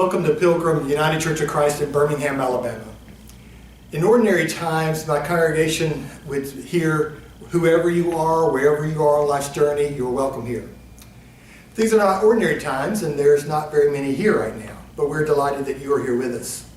Welcome to Pilgrim United Church of Christ in Birmingham, Alabama. In ordinary times, my congregation would hear, whoever you are, wherever you are on life's journey, you're welcome here. These are not ordinary times, and there's not very many here right now, but we're delighted that you are here with us.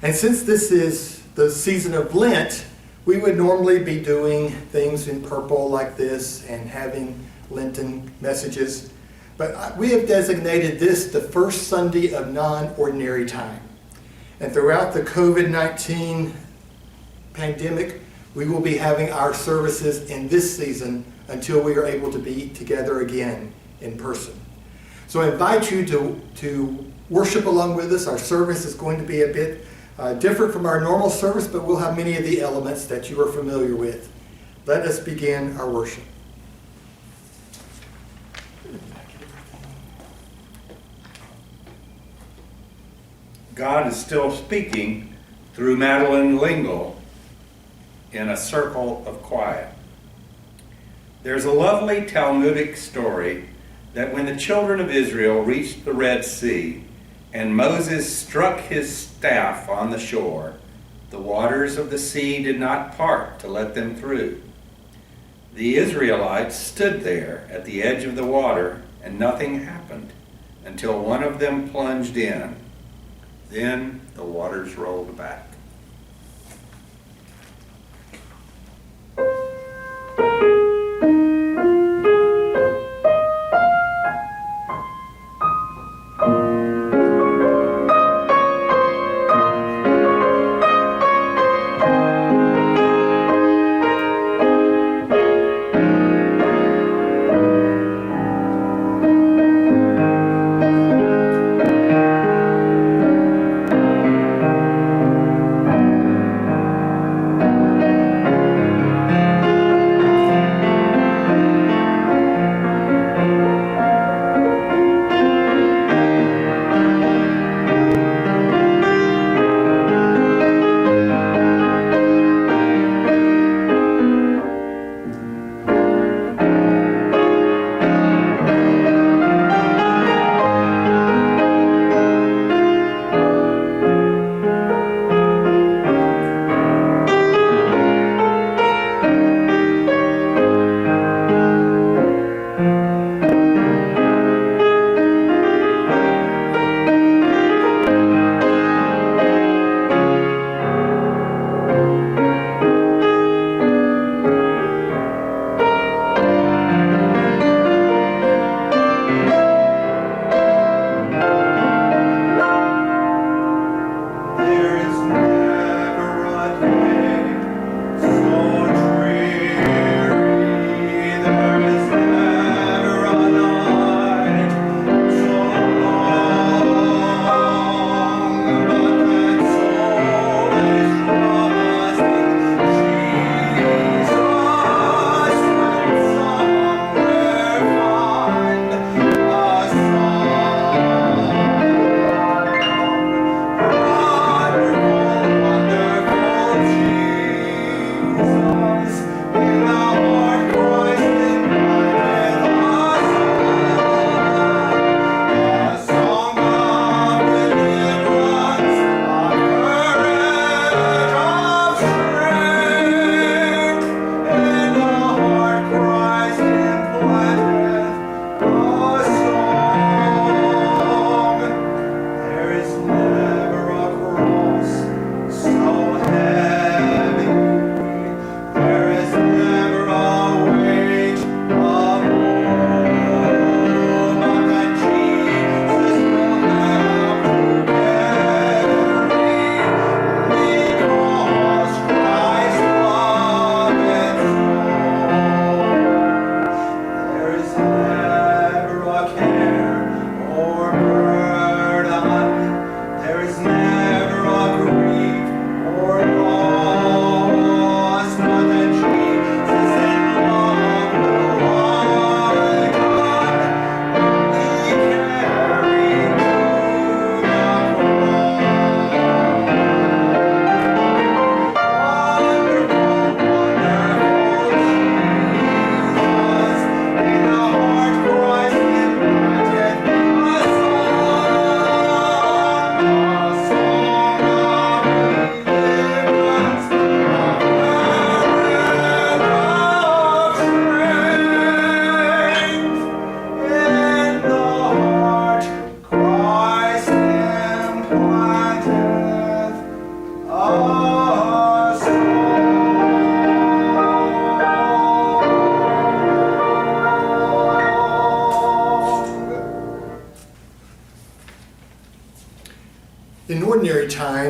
And since this is the season of Lent, we would normally be doing things in purple like this and having Lenten messages. But we have designated this the first Sunday of non-ordinary time. And throughout the COVID-19 pandemic, we will be having our services in this season until we are able to be together again in person. So I invite you to worship along with us. Our service is going to be a bit different from our normal service, but we'll have many of the elements that you are familiar with. Let us begin our worship. God is still speaking through Madeline Lingle in A Circle of Quiet. There's a lovely Talmudic story that when the children of Israel reached the Red Sea and Moses struck his staff on the shore, the waters of the sea did not part to let them through. The Israelites stood there at the edge of the water and nothing happened until one of them plunged in. Then the waters rolled back.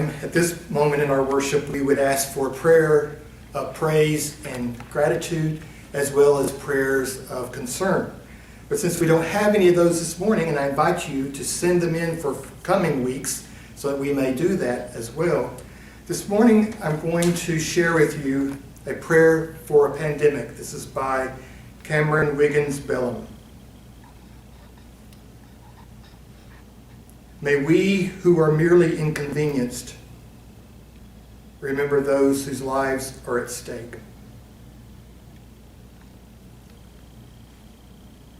time, at this moment in our worship, we would ask for prayer of praise and gratitude, as well as prayers of concern. But since we don't have any of those this morning, and I invite you to send them in for coming weeks so that we may do that as well, this morning I'm going to share with you a prayer for a pandemic. This is by Cameron Wiggins Bellum. May we who are merely inconvenienced remember those whose lives are at stake.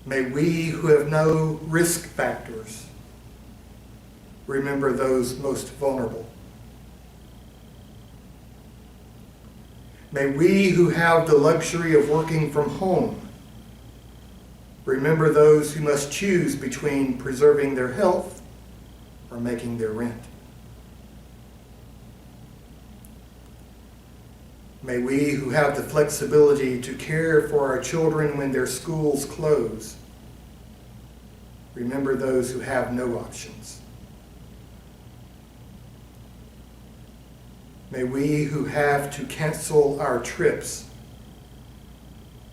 May we who have no risk factors remember those most vulnerable. May we who have the luxury of working from home remember those who must choose between preserving their health or making their rent. May we who have the flexibility to care for our children when their schools close remember those who have no options. May we who have to cancel our trips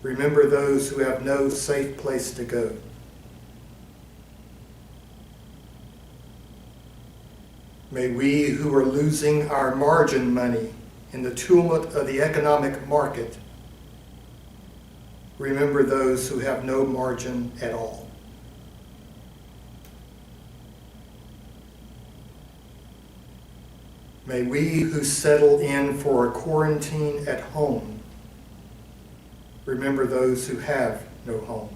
remember those who have no safe place to go. May we who are losing our margin money in the tumult of the economic market remember those who have no margin at all. May we who settle in for a quarantine at home remember those who have no home.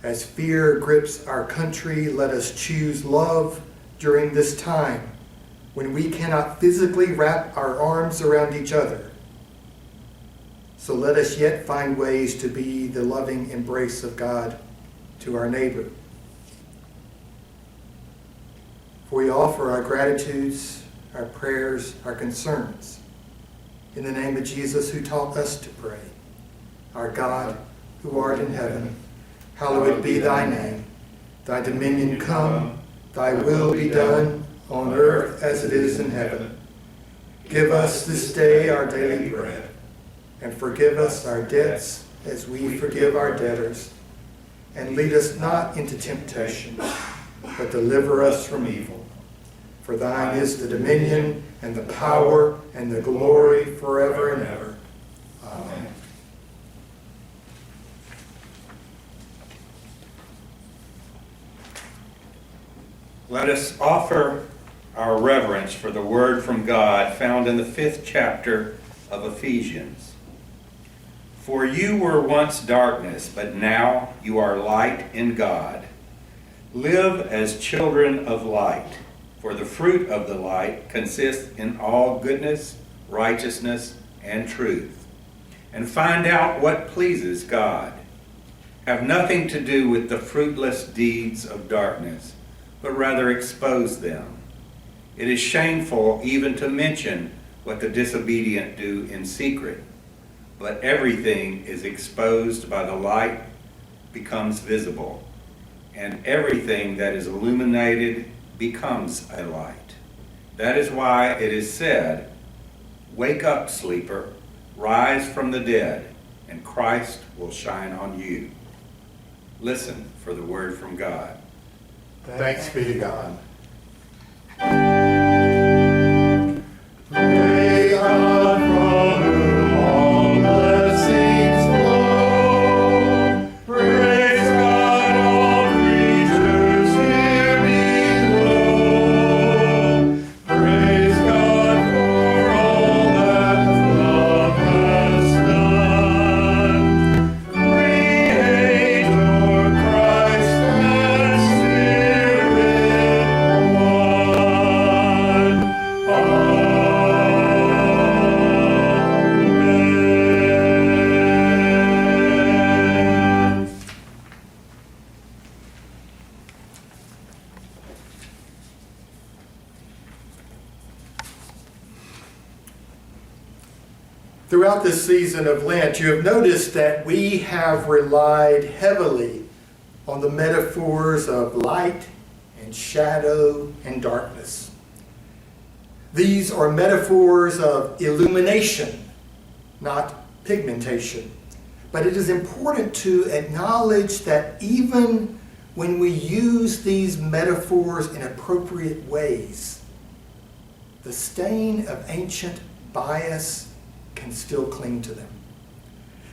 As fear grips our country, let us choose love during this time when we cannot physically wrap our arms around each other. So let us yet find ways to be the loving embrace of God to our neighbor. For we offer our gratitudes, our prayers, our concerns in the name of Jesus who taught us to pray. Our God, who art in heaven, hallowed be thy name. Thy dominion come, thy will be done on earth as it is in heaven. Give us this day our daily bread, and forgive us our debts as we forgive our debtors. And lead us not into temptation, but deliver us from evil. For thine is the dominion and the power and the glory forever and ever. Amen. Let us offer our reverence for the word from God found in the 5th chapter of Ephesians. For you were once darkness, but now you are light in God. Live as children of light, for the fruit of the light consists in all goodness, righteousness, and truth. And find out what pleases God. Have nothing to do with the fruitless deeds of darkness, but rather expose them. It is shameful even to mention what the disobedient do in secret, but everything is exposed by the light becomes visible, and everything that is illuminated becomes a light. That is why it is said, "Wake up, sleeper, rise from the dead, and Christ will shine on you." Listen for the word from God. Thanks be to God. Praise God from whom all blessings flow. Praise God, all creatures here below. Praise God for all that love has done. Creator, Christ, and Spirit one. Amen. Throughout this season of Lent, you have noticed that we have relied heavily on the metaphors of light and shadow and darkness. These are metaphors of illumination, not pigmentation. But it is important to acknowledge that even when we use these metaphors in appropriate ways, the stain of ancient bias can still cling to them.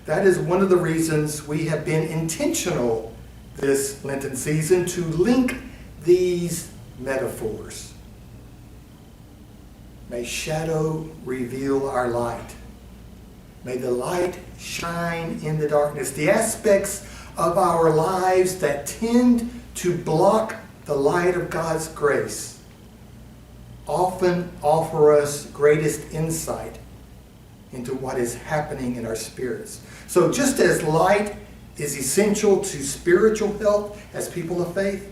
That is one of the reasons we have been intentional this Lenten season to link these metaphors. May shadow reveal our light. May the light shine in the darkness. The aspects of our lives that tend to block the light of God's grace often offer us greatest insight into what is happening in our spirits. So just as light is essential to spiritual health as people of faith,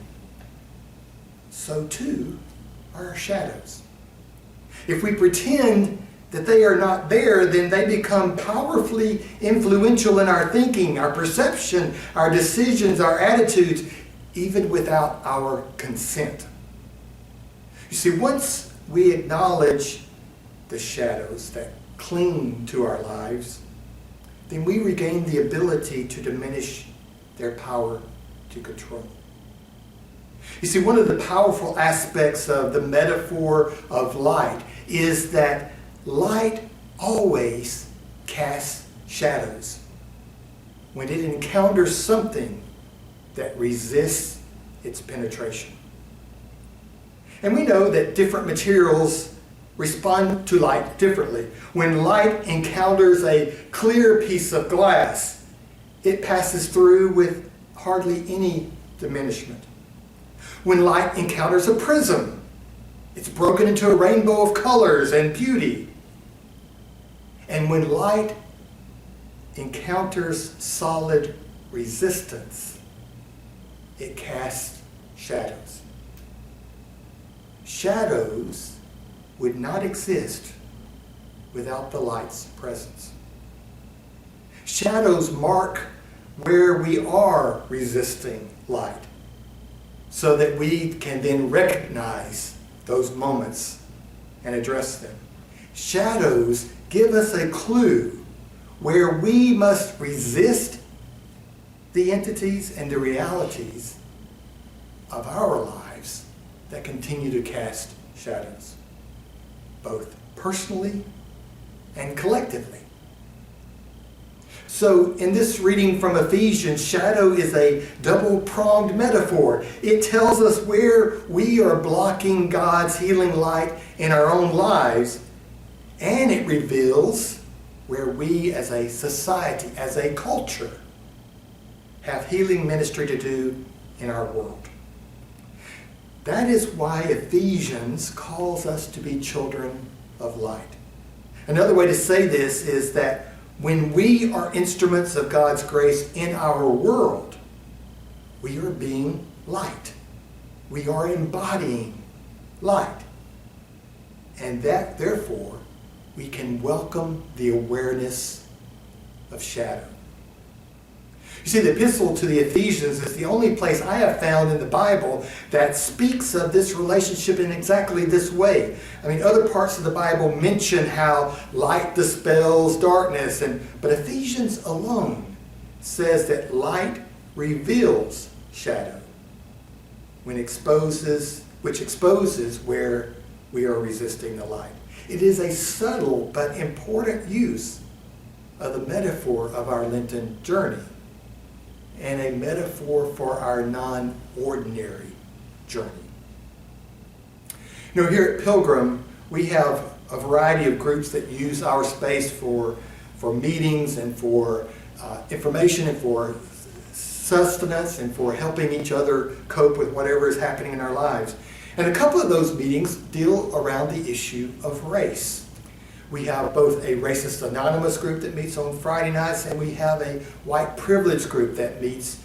so too are our shadows. If we pretend that they are not there, then they become powerfully influential in our thinking, our perception, our decisions, our attitudes, even without our consent. You see, once we acknowledge the shadows that cling to our lives, then we regain the ability to diminish their power to control. You see, one of the powerful aspects of the metaphor of light is that light always casts shadows when it encounters something that resists its penetration. And we know that different materials respond to light differently. When light encounters a clear piece of glass, it passes through with hardly any diminishment. When light encounters a prism, it's broken into a rainbow of colors and beauty. And when light encounters solid resistance, it casts shadows. Shadows would not exist without the light's presence. Shadows mark where we are resisting light, so that we can then recognize those moments and address them. Shadows give us a clue where we must resist the entities and the realities of our lives that continue to cast shadows, both personally and collectively. So in this reading from Ephesians, shadow is a double-pronged metaphor. It tells us where we are blocking God's healing light in our own lives, and it reveals where we as a society, as a culture, have healing ministry to do in our world. That is why Ephesians calls us to be children of light. Another way to say this is that when we are instruments of God's grace in our world, we are being light. We are embodying light. And that, therefore, we can welcome the awareness of shadow. You see, the epistle to the Ephesians is the only place I have found in the Bible that speaks of this relationship in exactly this way. I mean, other parts of the Bible mention how light dispels darkness, but Ephesians alone says that light reveals shadow, which exposes where we are resisting the light. It is a subtle but important use of the metaphor of our Lenten journey, and a metaphor for our non-ordinary journey. You know, here at Pilgrim, we have a variety of groups that use our space for meetings and for information and for sustenance and for helping each other cope with whatever is happening in our lives. And a couple of those meetings deal around the issue of race. We have both a Racist Anonymous group that meets on Friday nights, and we have a white privilege group that meets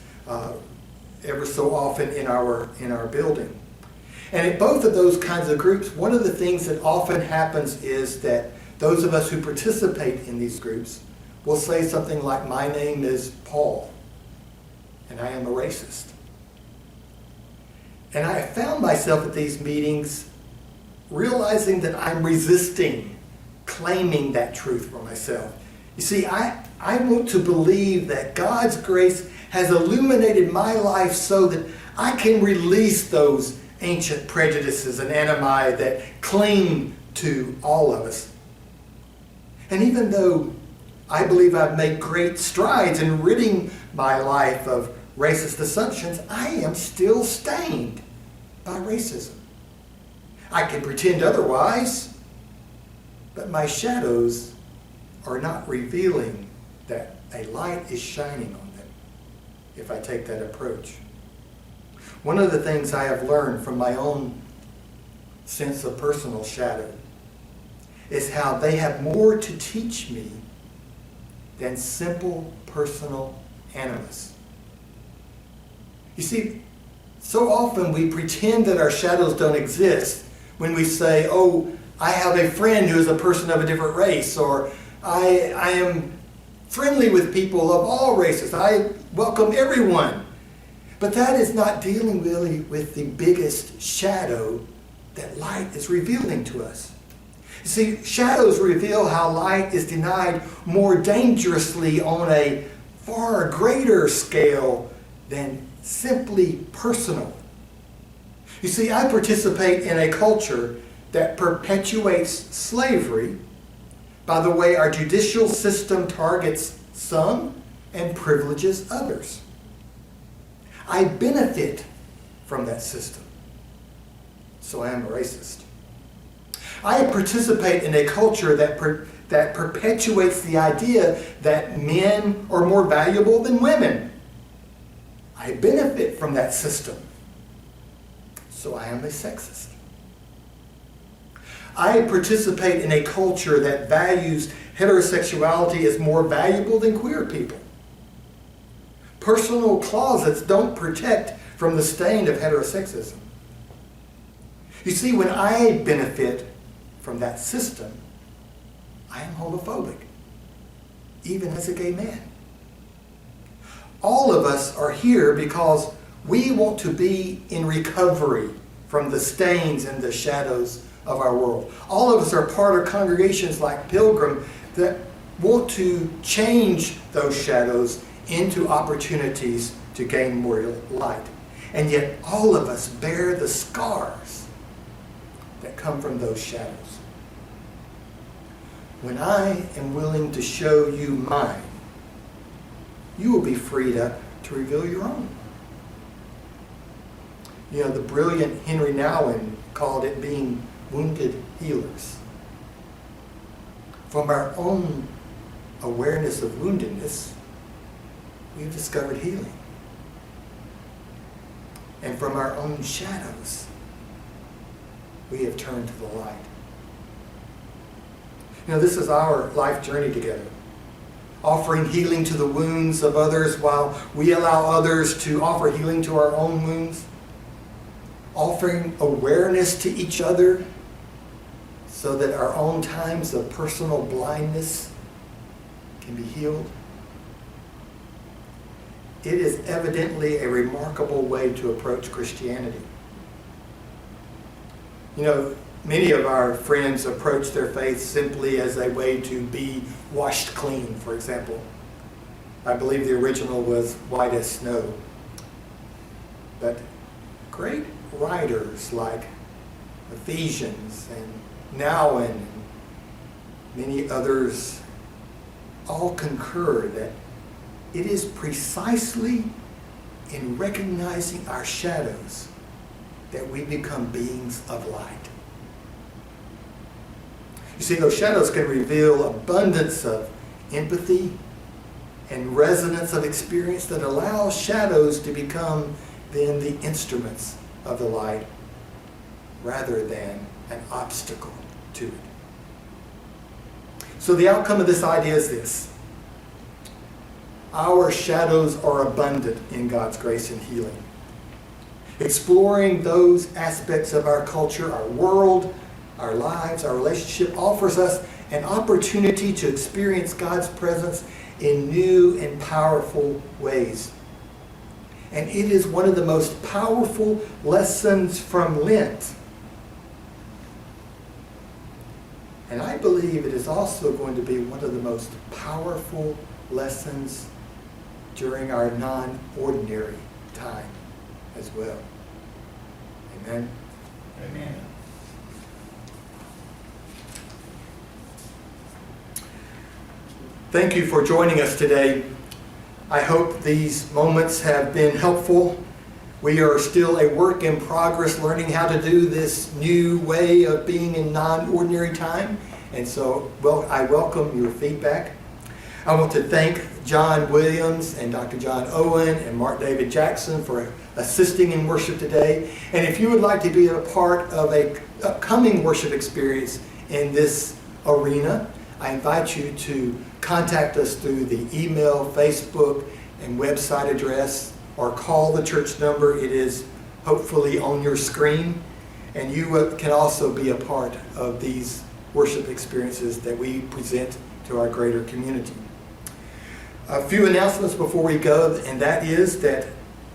ever so often in our building. And at both of those kinds of groups, one of the things that often happens is that those of us who participate in these groups will say something like, "My name is Paul, and I am a racist." And I found myself at these meetings realizing that I'm resisting claiming that truth for myself. You see, I want to believe that God's grace has illuminated my life so that I can release those ancient prejudices and animi that cling to all of us. And even though I believe I've made great strides in ridding my life of racist assumptions, I am still stained by racism. I can pretend otherwise, but my shadows are not revealing that a light is shining on them if I take that approach. One of the things I have learned from my own sense of personal shadow is how they have more to teach me than simple personal animus. You see, so often we pretend that our shadows don't exist when we say, oh, I have a friend who is a person of a different race, or I am friendly with people of all races. I welcome everyone. But that is not dealing really with the biggest shadow that light is revealing to us. You see, shadows reveal how light is denied more dangerously on a far greater scale than simply personal. You see, I participate in a culture that perpetuates slavery by the way our judicial system targets some and privileges others. I benefit from that system, so I am a racist. I participate in a culture that perpetuates the idea that men are more valuable than women. I benefit from that system, so I am a sexist. I participate in a culture that values heterosexuality as more valuable than queer people. Personal closets don't protect from the stain of heterosexism. You see, when I benefit from that system, I am homophobic, even as a gay man. All of us are here because we want to be in recovery from the stains and the shadows of our world. All of us are part of congregations like Pilgrim that want to change those shadows into opportunities to gain more light. And yet all of us bear the scars that come from those shadows. When I am willing to show you mine, you will be freed up to reveal your own. You know, the brilliant Henry Nouwen called it being wounded healers. From our own awareness of woundedness, we've discovered healing. And from our own shadows, we have turned to the light. You know, this is our life journey together. Offering healing to the wounds of others while we allow others to offer healing to our own wounds. Offering awareness to each other so that our own times of personal blindness can be healed. It is evidently a remarkable way to approach Christianity. You know, many of our friends approach their faith simply as a way to be washed clean, for example. I believe the original was white as snow. But great writers like Ephesians and Nouwen and many others all concur that it is precisely in recognizing our shadows that we become beings of light. You see, those shadows can reveal abundance of empathy and resonance of experience that allows shadows to become then the instruments of the light rather than an obstacle to it. So the outcome of this idea is this. Our shadows are abundant in God's grace and healing. Exploring those aspects of our culture, our world, our lives, our relationship offers us an opportunity to experience God's presence in new and powerful ways. And it is one of the most powerful lessons from Lent. And I believe it is also going to be one of the most powerful lessons during our non-ordinary time as well. Amen. Amen. Thank you for joining us today. I hope these moments have been helpful. We are still a work in progress learning how to do this new way of being in non-ordinary time. And so, I welcome your feedback. I want to thank John Williams and Dr. John Owen and Mark David Jackson for assisting in worship today. And if you would like to be a part of an upcoming worship experience in this arena, I invite you to contact us through the email, Facebook, and website address, or call the church number. It is hopefully on your screen. And you can also be a part of these worship experiences that we present to our greater community. A few announcements before we go, and that is that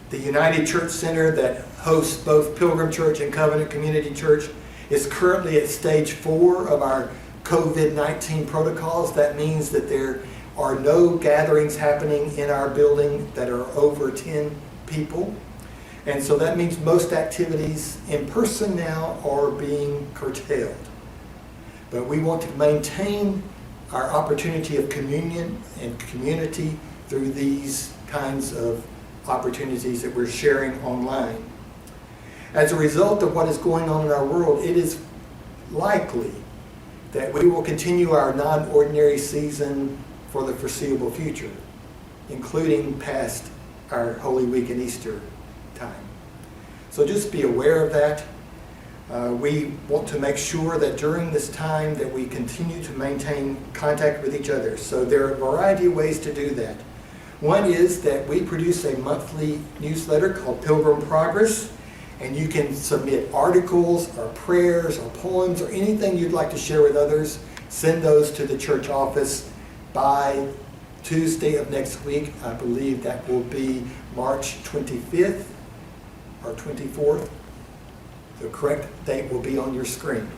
the United Church Center that hosts both Pilgrim Church and Covenant Community Church is currently at stage 4 of our COVID-19 protocols. That means that there are no gatherings happening in our building that are over 10 people. And so that means most activities in person now are being curtailed. But we want to maintain our opportunity of communion and community through these kinds of opportunities that we're sharing online. As a result of what is going on in our world, it is likely that we will continue our non-ordinary season for the foreseeable future, including past our Holy Week and Easter time. So just be aware of that. We want to make sure that during this time that we continue to maintain contact with each other. So there are a variety of ways to do that. One is that we produce a monthly newsletter called Pilgrim Progress, and you can submit articles or prayers or poems or anything you'd like to share with others. Send those to the church office by Tuesday of next week. I believe that will be March 25th or 24th. The correct date will be on your screen.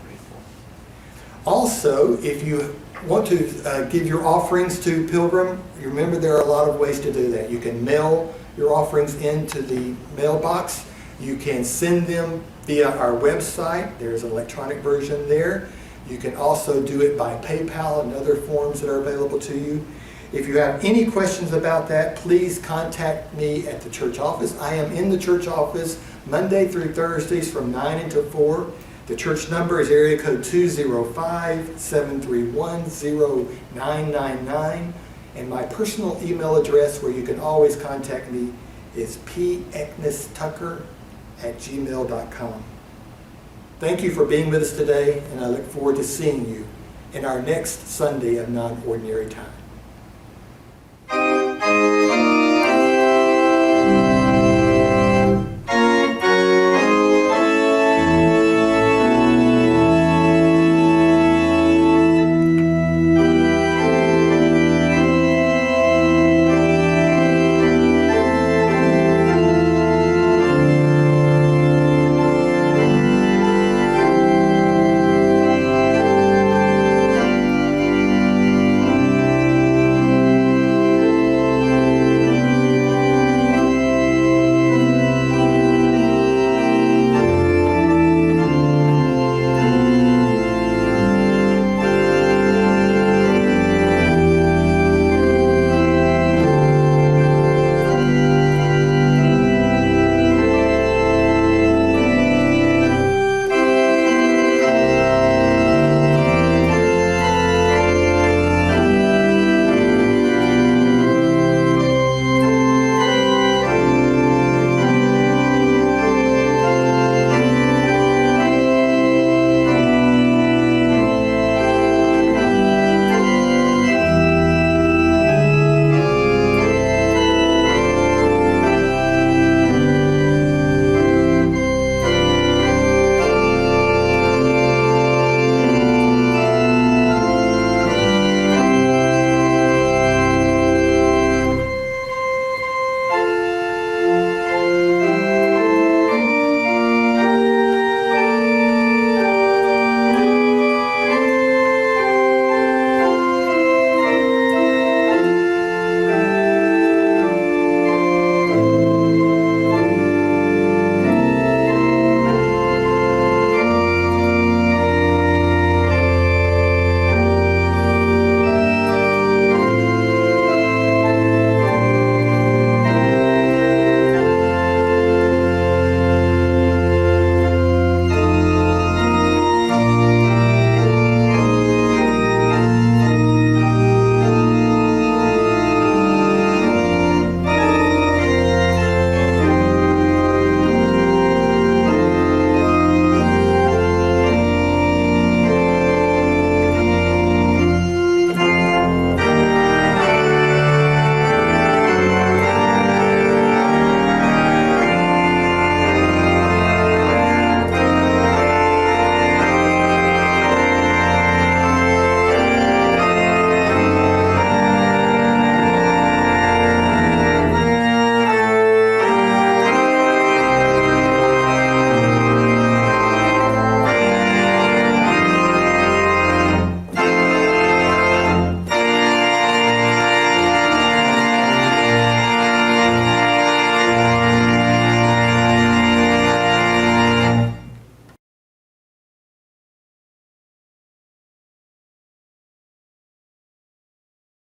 Also, if you want to give your offerings to Pilgrim, you remember there are a lot of ways to do that. You can mail your offerings into the mailbox. You can send them via our website. There's an electronic version there. You can also do it by PayPal and other forms that are available to you. If you have any questions about that, please contact me at the church office. I am in the church office Monday through Thursdays from 9 until 4. The church number is area code 205-731-0999. And my personal email address where you can always contact me is peknestucker@gmail.com. Thank you for being with us today, and I look forward to seeing you in our next Sunday of Non-Ordinary Time.